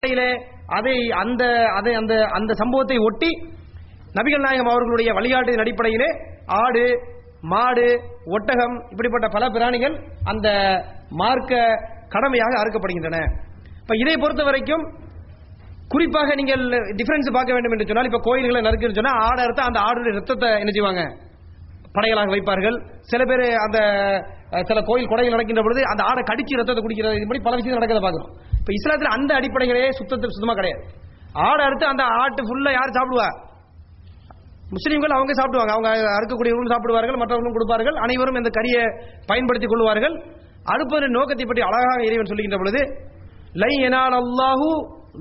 அதை அந்த அதை அந்த அந்த சம்பவத்தை ஒட்டி நபிகள் நாயகம் அவர்களுடைய வழிகாட்டின் அடிப்படையிலே ஆடு, மாடு, ஒட்டகம் இப்படிப்பட்ட பல பிராணிகள் அந்த மார்க்க கடமையாக அறுக்கப்படுகின்றன. இப்ப இதை பொறுத்த வரைக்கும் குறிப்பாக நீங்கள் டிஃபரன்ஸ் பார்க்க வேண்டும் என்று சொன்னால், இப்ப கோயில்களை நறுக்குன்னு சொன்னா ஆடு அறுத்தா அந்த ஆடுடைய ரத்தத்தை என்ன செய்வாங்க, படைகளாக வைப்பார்கள். சில பேர் அந்த சில கோயில் கொடைகள் நடக்கின்ற பொழுது அந்த ஆடை கடிச்சு ரத்தத்தை குடிக்கிறது, இப்படி பல விஷயங்கள் நடக்கிறத பார்க்கிறோம். இப்ப இஸ்லாத்தில் அந்த அடிப்படைகளே சுத்தமா கிடையாது. ஆடை அறுத்து அந்த ஆட்டு ஃபுல்லா யார் சாப்பிடுவா? முஸ்லீம்கள் அவங்க சாப்பிடுவாங்க. அவங்க அறுக்கக்கூடியவர்களும் சாப்பிடுவார்கள், மற்றவர்களும் கொடுப்பார்கள். அனைவரும் இந்த கரியை பயன்படுத்திக் கொள்வார்கள். அறுப்பதன் நோக்கத்தை பற்றி அழகாக இறைவன் சொல்லுகின்ற பொழுது, லை யனால் அல்லாஹு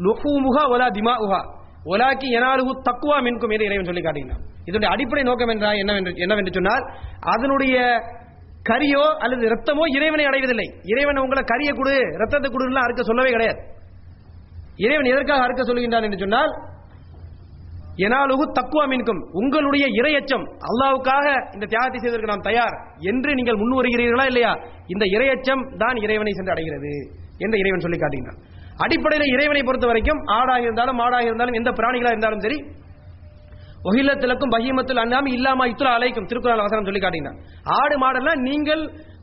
லுஹூமுஹா வலா திமாஉஹா வலாக்கி யனாலுஹு தக்வா மின்கும் என்று இறைவன் சொல்லி காட்டுகிறான். இதனுடைய அடிப்படை நோக்கம் என்னவென்று சொன்னால், அதனுடைய கரியோ அல்லது ரத்தமோ இறைவனை அடைவதில்லை. இறைவன் உங்களை கரிய கொடு, ரத்தத்தை கொடுலாம் அறுக்க சொல்லவே கிடையாது. இறைவன் எதற்காக அறுக்க சொல்லுகின்றான் என்று சொன்னால், யனாலுஹு தக்வா மின்கும், உங்களுடைய இறையச்சம், அல்லாஹ்வுக்காக இந்த தியாகத்தை செய்வதற்கு நாம் தயார் என்று நீங்கள் முன் வருகிறீர்களா இல்லையா, இந்த இறையச்சம் தான் இறைவனை சென்று அடைகிறது என்று இறைவன் சொல்லி காட்டுகிறான். அடிப்படையில் இறைவனை பொறுத்த வரைக்கும் ஆடாக இருந்தாலும் மாடாக இருந்தாலும் எந்த பிராணிகளாக இருந்தாலும் சரி, ஒஹில்லத்திலக்கும் பஹீமத்துல் அன்ஆம் இல்லாமா இத்லா அலைக்கும் திருக்குறள் வசனம் சொல்லி காட்டுகிறான். ஆடு மாடெல்லாம் நீங்கள்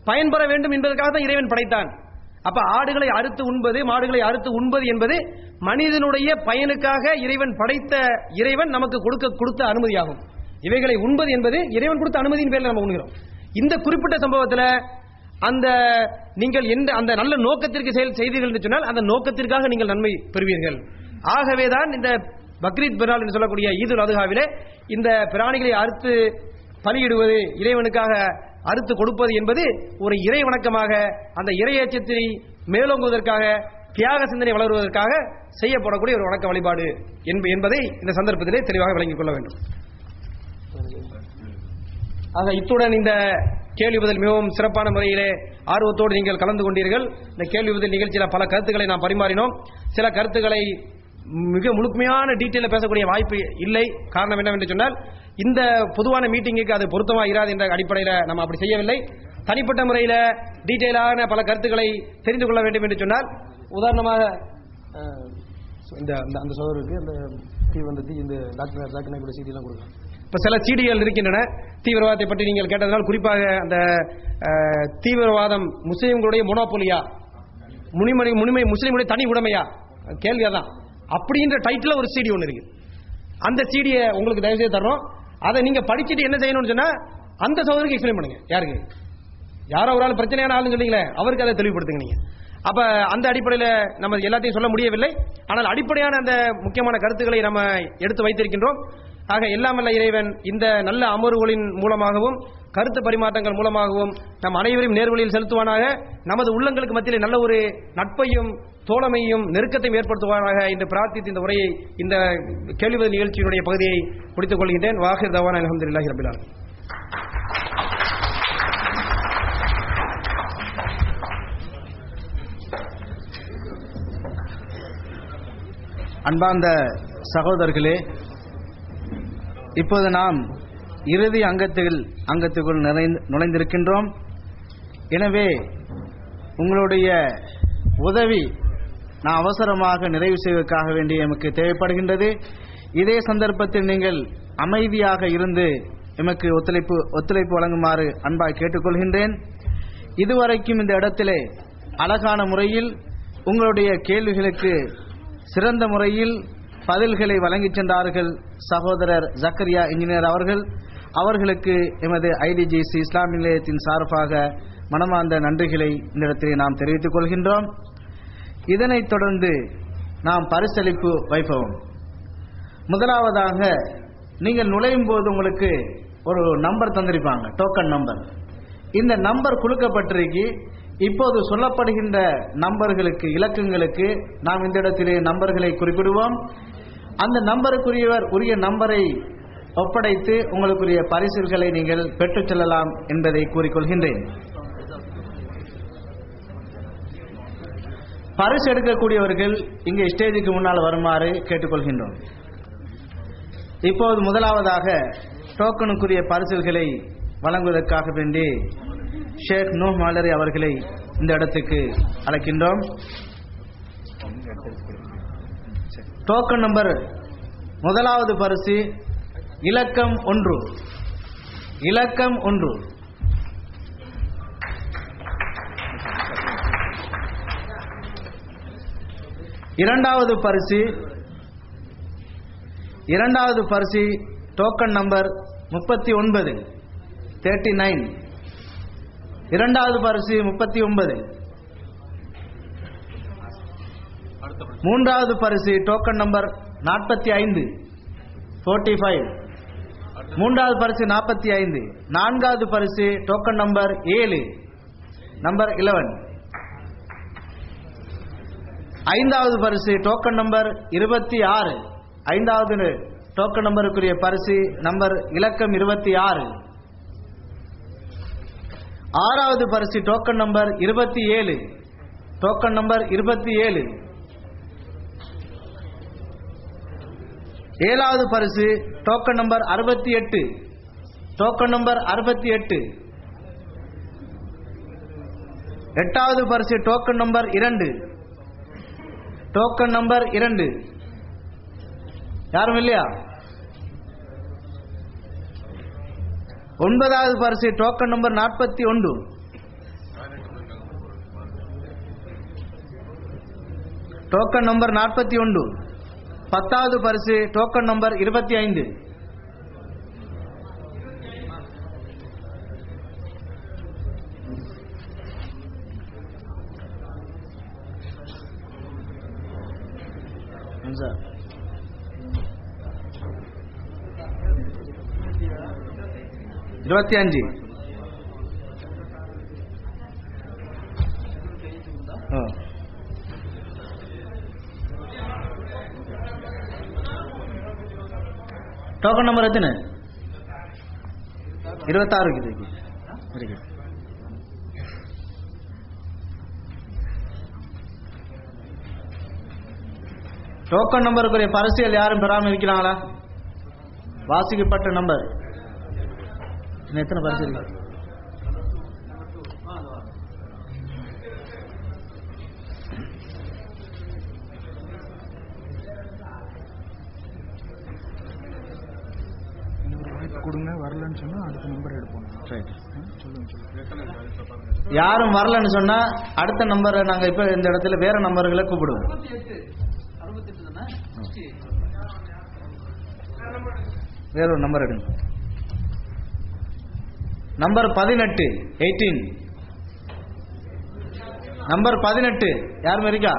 பயன்பெற வேண்டும் என்பதற்காக தான் இறைவன் படைத்தான். அப்ப ஆடுகளை அறுத்து உண்பது, மாடுகளை அறுத்து உண்பது என்பது மனிதனுடைய பயனுக்காக இறைவன் படைத்த, இறைவன் நமக்கு கொடுத்த அனுமதியாகும். இவைகளை உண்பது என்பது இறைவன் கொடுத்த அனுமதியின் பேரில் நம்ம உண்கிறோம். இந்த குறிப்பிட்ட சம்பவத்தில் அந்த நீங்கள் எந்த அந்த நல்ல நோக்கத்திற்கு செய்தீர்கள் என்று சொன்னால் அந்த நோக்கத்திற்காக நீங்கள் நன்மை பெறுவீர்கள். ஆகவேதான் இந்த பக்ரீத் பெருநாள் என்று சொல்லக்கூடிய ஈதுல் அதுஹாவிலே இந்த பிராணிகளை அறுத்து பலியிடுவது, இறைவனுக்காக அறுத்து கொடுப்பது என்பது ஒரு இறை வணக்கமாக, அந்த இறையச்சத்தை மேலோங்குவதற்காக, தியாக சிந்தனை வளருவதற்காக செய்யப்படக்கூடிய ஒரு வணக்க வழிபாடு என்பதை இந்த சந்தர்ப்பத்திலே தெளிவாக விளங்கிக் கொள்ள வேண்டும். ஆக இத்துடன் இந்த கேள்வி பதில் மிகவும் சிறப்பான முறையிலே ஆர்வத்தோடு நீங்கள் கலந்து கொண்டீர்கள். இந்த கேள்வி பதில் நிகழ்ச்சியில் பல கருத்துக்களை நாம் பரிமாறினோம். சில கருத்துக்களை மிக முழுமையான டீட்டெயில பேசக்கூடிய வாய்ப்பு இல்லை. காரணம் என்னவென்று சொன்னால், இந்த பொதுவான மீட்டிங்குக்கு அது பொருத்தமாக இராது என்ற அடிப்படையில் நம்ம அப்படி செய்யவில்லை. தனிப்பட்ட முறையில் டீட்டெயிலான பல கருத்துக்களை தெரிந்து கொள்ள வேண்டும் என்று சொன்னால், உதாரணமாக இந்த அந்த சோதருக்கு இந்த டாக்டர் சீடியெல்லாம் கொடுக்கலாம். இப்போ சில சீடிகள் இருக்கின்றன தீவிரவாதத்தை பற்றி நீங்கள் கேட்டதனால், குறிப்பாக அந்த தீவிரவாதம் முஸ்லீம்களுடைய மொனோபோலியா, முஸ்லீம்களுடைய தனி உடைமையா, கேள்வி அதான். அப்படின்ற டைட்டில் ஒரு சீடி ஒன்று இருக்கு. அந்த சீடியை உங்களுக்கு தயவு செய்து தர்றோம். அதை நீங்க படிச்சுட்டு என்ன செய்யணும்னு சொன்னா அந்த சகோதரருக்கு எக்ஸ்பிளைன் பண்ணுங்க. யாருக்கு, யாரோ ஒரு ஆள் பிரச்சனையான ஆளுன்னு சொன்னீங்களே அவருக்கு அதை தெளிவுபடுத்துங்க நீங்க. அப்ப அந்த அடிப்படையில் நம்ம எல்லாத்தையும் சொல்ல முடியவில்லை. ஆனால் அடிப்படையான அந்த முக்கியமான கருத்துக்களை நம்ம எடுத்து வைத்திருக்கின்றோம். ஆக எல்லாமல்ல இறைவன் இந்த நல்ல அமர்வுகளின் மூலமாகவும் கருத்து பரிமாற்றங்கள் மூலமாகவும் நம் அனைவரையும் நேர்வழியில் செலுத்துவானாக. நமது உள்ளங்களுக்கு மத்தியிலே நல்ல ஒரு நட்பையும் தோழமையும் நெருக்கத்தையும் ஏற்படுத்துவானாக என்று பிரார்த்தித்து இந்த உரையை, இந்த கேள்வி நிகழ்ச்சியினுடைய பகுதியை முடித்துக் கொள்கின்றேன். வாஹிர் தவானா அல்ஹம்துலில்லாஹி ரப்பில் ஆலமீன். அன்பார்ந்த சகோதரர்களே, இப்போது நாம் இறுதி அங்கத்துக்குள் நுழைந்திருக்கின்றோம். எனவே உங்களுடைய உதவி நான் அவசரமாக நிறைவு செய்வதற்காக வேண்டி எமக்கு தேவைப்படுகின்றது. இதே சந்தர்ப்பத்தில் நீங்கள் அமைதியாக இருந்து எமக்கு ஒத்துழைப்பு வழங்குமாறு அன்பாய் கேட்டுக்கொள்கின்றேன். இதுவரைக்கும் இந்த இடத்திலே அழகான முறையில் உங்களுடைய கேள்விகளுக்கு சிறந்த முறையில் பதில்களை வழங்கிச் சென்றார்கள் சகோதரர் ஜக்கரியா இன்ஜினியர் அவர்களுக்கு எமது ஐடிஜிசி இஸ்லாமிய நிலையத்தின் சார்பாக மனமார்ந்த நன்றிகளை இந்த இடத்திலே நாம் தெரிவித்துக் கொள்கின்றோம். இதனைத் தொடர்ந்து நாம் பரிசளிப்பு வைப்போம். முதலாவதாக நீங்கள் நுழையும் போது உங்களுக்கு ஒரு நம்பர் தந்திருப்பாங்க, டோக்கன் நம்பர். இந்த நம்பர் கொடுக்கப்பட்டிருக்கு. இப்போது சொல்லப்படுகின்ற நம்பர்களுக்கு, இலக்கங்களுக்கு நாம் இந்த இடத்திலே நம்பர்களை குறிப்பிடுவோம். அந்த நம்பருக்குரியவர் உரிய நம்பரை ஒப்படைத்து உங்களுக்குரிய பரிசுகளை நீங்கள் பெற்றுச் செல்லலாம் என்பதை கூறிக்கொள்கின்றேன். பரிசு எடுக்கக்கூடியவர்கள் இங்கே ஸ்டேஜுக்கு முன்னால் வருமாறு கேட்டுக்கொள்கின்றோம். இப்போது முதலாவதாக டோக்கனுக்குரிய பரிசுகளை வழங்குவதற்காக வேண்டி ஷேக் நூஹ் மாலரி அவர்களை இந்த இடத்துக்கு அழைக்கின்றோம். டோக்கன் நம்பர் முதலாவது பரிசு இலக்கம் 1. இலக்கம் 1. இரண்டாவது பரிசு டோக்கன் நம்பர் 39. 39. இரண்டாவது பரிசு 39. மூன்றாவது பரிசு டோக்கன் நம்பர் 45. 45. மூன்றாவது பரிசு 45. நான்காவது பரிசு டோக்கன் நம்பர் 7. நம்பர் 11. ஐந்தாவது பரிசு டோக்கன் நம்பர் 26. ஐந்தாவது டோக்கன் நம்பருக்குரிய பரிசு நம்பர் இலக்கம் 26. ஆறாவது பரிசு டோக்கன் நம்பர் 27. Token number 27. ஏழாவது பரிசு டோக்கன் நம்பர் 68. Token number 68. எட்டாவது பரிசு டோக்கன் நம்பர் 2. Token number 2. யாரும் இல்லையா? ஒன்பதாவது பரிசு டோக்கன் நம்பர் 41. Token number 41. பத்தாவது பரிசு டோக்கன் நம்பர் 25. இருபத்தி அஞ்சு. டோக்கன் நம்பர் எத்தனை? 26 இருக்குது. டோக்கன் நம்பருக்குரிய பரிசுகள் யாரும் பெறாமல் இருக்கிறாங்களா? வாசிக்கப்பட்ட நம்பர் எத்தனை பரிசு இருக்கு? கொடுங்க, வரலன்னு சொன்னா அடுத்த நம்பர் எடுப்போம். யாரும் வரலன்னு சொன்னா அடுத்த நம்பரை நாங்க இப்ப இந்த இடத்துல வேற நம்பர்களை கூப்பிடுவோம். வேற ஒரு நம்பர் எடுங்க. நம்பர் 18. 18. நம்பர் 18 யாரும் இருக்கா?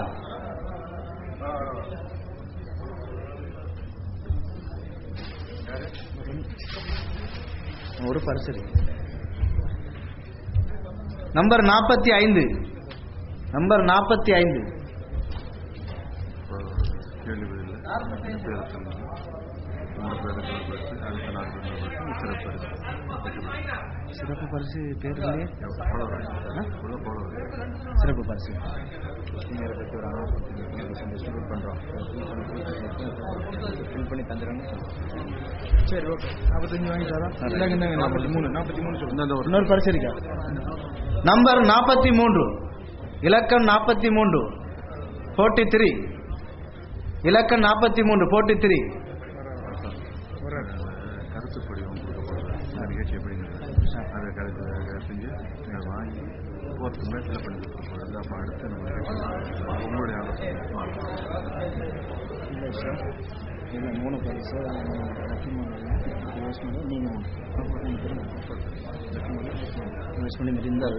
ஒரு பரிசு. நம்பர் 45. நம்பர் 45. சிறப்பு பரிசு பேர் சிறப்பு பரிசு பண்ணி தந்துடுறாங்க. சரி, ஓகே. 45 வாங்கி தரோம். 43 சொல்லுங்க. இன்னொரு பரிசு இருக்கா? நம்பர் 43. இலக்கம் 43. 43. இலக்கம் 43. 43. கருத்து படிவம் கொடுக்கப்படும். நிகழ்ச்சி எப்படி அதை செஞ்சு வாங்கி போகிறதுக்கு முன்னாடி ஃபில் பண்ணி கொடுக்கக்கூடாது. அப்போ அடுத்து நம்ம உங்களுடைய ஆலோசனை இல்லை சார். இல்லை 3 பரிசு நீங்கள் இருந்தால்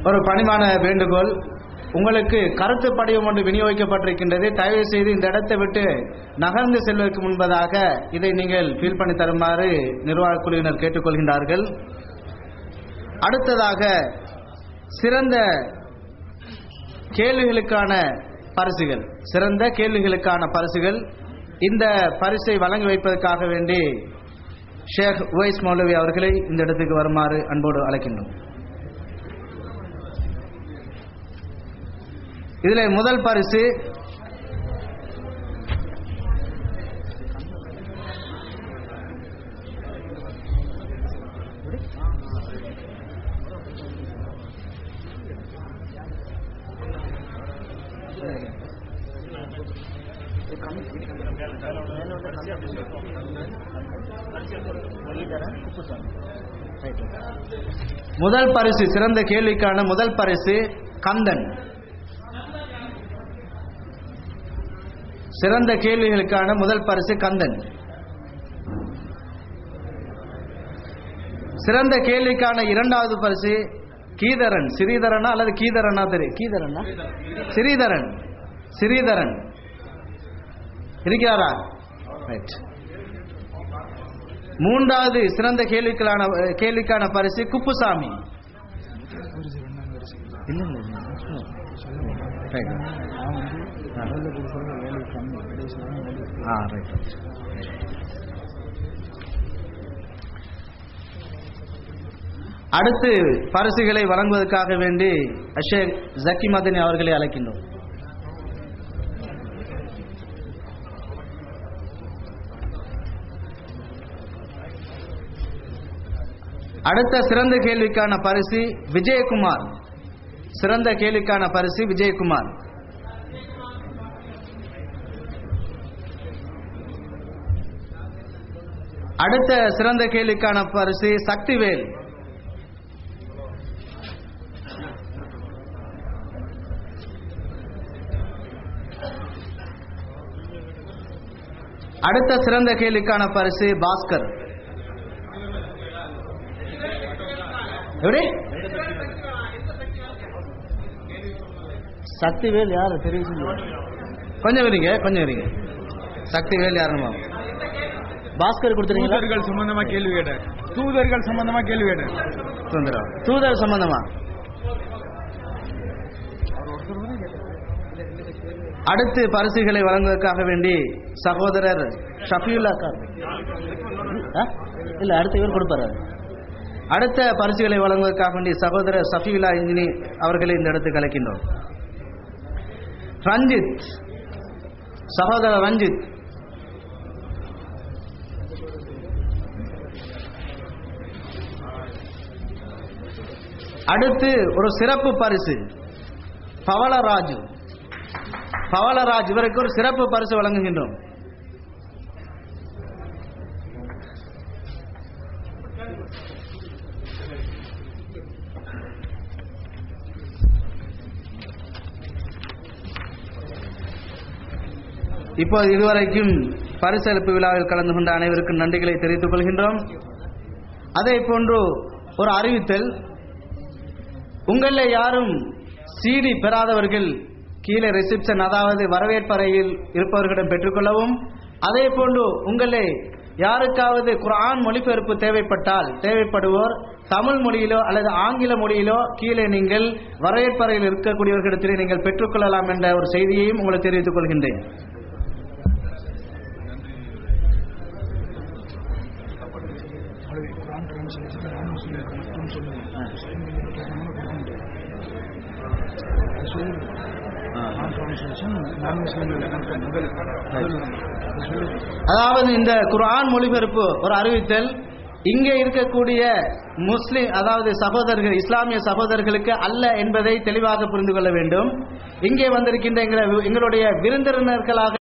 ஒரு பணிவான வேண்டுகோள். உங்களுக்கு கருத்து படிவம் ஒன்று விநியோகிக்கப்பட்டிருக்கின்றது. தயவு செய்து இந்த இடத்தை விட்டு நகர்ந்து செல்வதற்கு முன்பதாக இதை நீங்கள் ஃபீல் பண்ணி தருமாறு நிர்வாக குழுவினர் கேட்டுக்கொள்கின்றார்கள். அடுத்ததாக சிறந்த கேள்விகளுக்கான பரிசுகள். சிறந்த கேள்விகளுக்கான பரிசுகள். இந்த பரிசை வழங்கி வைப்பதற்காக வேண்டி ஷேக் உவைஸ் மௌலவி அவர்களை இந்த இடத்துக்கு வருமாறு அன்போடு அழைக்கின்றோம். இதில் முதல் பரிசு முதல் பரிசு, சிறந்த கேள்விக்கான முதல் பரிசு கந்தன். சிறந்த கேள்விகளுக்கான முதல் பரிசு கந்தன். சிறந்த கேள்விக்கான இரண்டாவது பரிசு கீதரன். ஸ்ரீதரனா அல்லது கீதரனா? தெரியும், கீதரனா? ஸ்ரீதரன். ஸ்ரீதரன் இருக்கிறாரா? ரைட். மூன்றாவது சிறந்த கேள்விக்கான பரிசு குப்புசாமி. அடுத்து பரிசுகளை வழங்குவதற்காக வேண்டி ஷேக் ஜக்கி மதனி அவர்களை அழைக்கின்றோம். அடுத்த சிறந்த கேள்விக்கான பரிசு விஜயகுமார். சிறந்த கேள்விக்கான பரிசு விஜயகுமார். அடுத்த சிறந்த கேள்விக்கான பரிசு சக்திவேல். அடுத்த சிறந்த கேள்விக்கான பரிசு பாஸ்கர். எப்படி? சக்திவேல் யாரு தெரியும்? கொஞ்சம் வரீங்க, கொஞ்சம் வரீங்க. சக்திவேல் யாருமா? பாஸ்கர் கொடுத்துருக்கீங்களா? தூதர்கள் சம்பந்தமா கேள்வி கேட்டேன். தூதர்கள் சம்பந்தமா கேள்வி கேட்டேன். தூதர் சம்பந்தமா. அடுத்து பரிசுகளை வழங்குவதற்காக வேண்டி சகோதரர் ஷஃபியுல்லா கார் இல்ல, அடுத்த இவர் கொடுப்பாரு. அடுத்த பரிசுகளை வழங்குவதற்காக வேண்டி சகோதரர் சஃபியுல்லா இன்ஜினி அவர்களை இந்த இடத்துக்கு அழைக்கின்றோம். ரஞ்சித், சகோதரர் ரஞ்சித். அடுத்து ஒரு சிறப்பு பரிசு பவளராஜு. பவளராஜ் இவருக்கு ஒரு சிறப்பு பரிசு வழங்குகின்றோம். இப்போது இதுவரைக்கும் பரிசளிப்பு விழாவில் கலந்து கொண்ட அனைவருக்கும் நன்றிகளை தெரிவித்துக் கொள்கின்றோம். அதே போன்று ஒரு அறிவித்தல், உங்களில் யாரும் சிடி பெறாதவர்கள் கீழே ரிசப்ஷன், அதாவது வரவேற்பறையில் இருப்பவர்களிடம் பெற்றுக்கொள்ளவும், அதே போன்று உங்களில் யாருக்காவது குர்ஆன் மொழிபெயர்ப்பு தேவைப்படுவோர் தமிழ் மொழியிலோ அல்லது ஆங்கில மொழியிலோ கீழே நீங்கள் வரவேற்பறையில் இருக்கக்கூடியவர்களிடத்திலே நீங்கள் பெற்றுக்கொள்ளலாம் என்ற ஒரு செய்தியையும் உங்களுக்கு தெரிவித்துக் கொள்கின்றேன். அதாவது இந்த குர்ஆன் மொழிபெயர்ப்பு ஒரு அறிவித்தல், இங்கே இருக்கக்கூடிய முஸ்லிம் அதாவது சகோதரர்கள், இஸ்லாமிய சகோதரர்களுக்கு அல்ல என்பதை தெளிவாக புரிந்து கொள்ள வேண்டும். இங்கே வந்திருக்கின்ற எங்களுடைய விருந்தினர்களாக